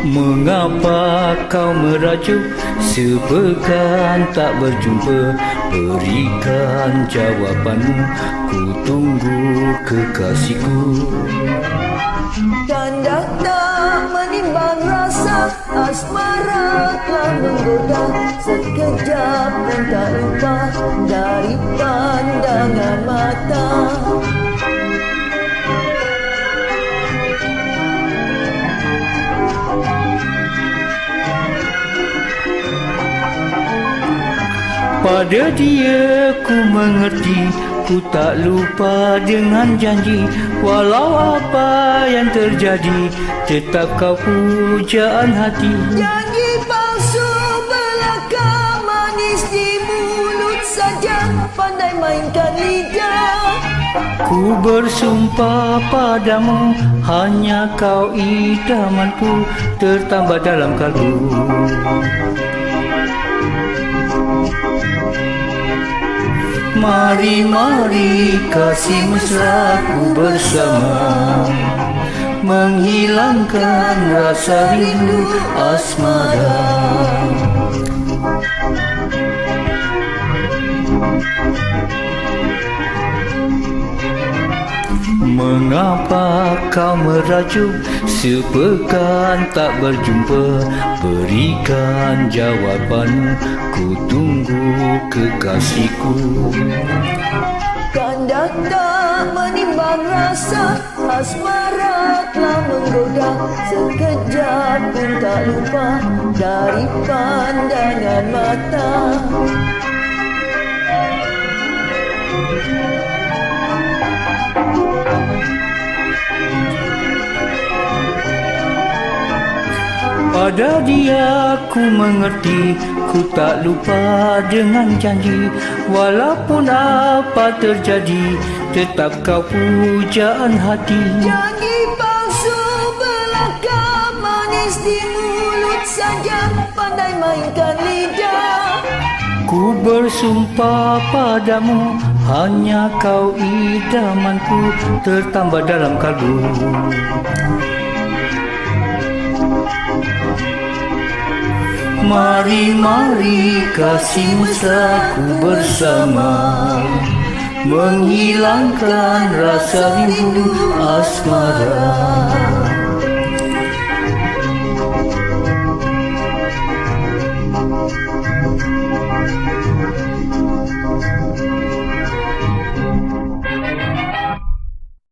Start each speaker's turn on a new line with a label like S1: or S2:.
S1: Mengapa kau merajuk sepekan tak berjumpa? Berikan jawapanmu, ku tunggu kekasihku.
S2: Tanda tak menimbang rasa, asmara telah menggoda. Sekejap pun tak lupa dari pandangan mata.
S1: Pada dia ku mengerti, ku tak lupa dengan janji. Walau apa yang terjadi, tetap kau pujaan hati.
S2: Janji palsu belaka, manis di mulut saja, pandai mainkan lidah.
S1: Ku bersumpah padamu, hanya kau idamanku, tertambah dalam kalbu. Mari, mari kasih mesraku bersama, menghilangkan rasa rindu asmara. Mengapa kau merajuk sepekan tak berjumpa? Berikan jawapanmu, ku tunggu kekasihku.
S2: Kanda tak menimbang rasa, asmara telah menggoda. Sekejap pun tak lupa dari pandangan mata.
S1: Pada dia ku mengerti, ku tak lupa dengan janji. Walaupun apa terjadi, tetap kau pujaan hati.
S2: Janji palsu belaka, manis di mulut saja, pandai mainkan lidah.
S1: Ku bersumpah padamu, hanya kau idamanku, tertambah dalam kalbu. Mari, mari kasih mesraku bersama, menghilangkan rasa rindu asmara.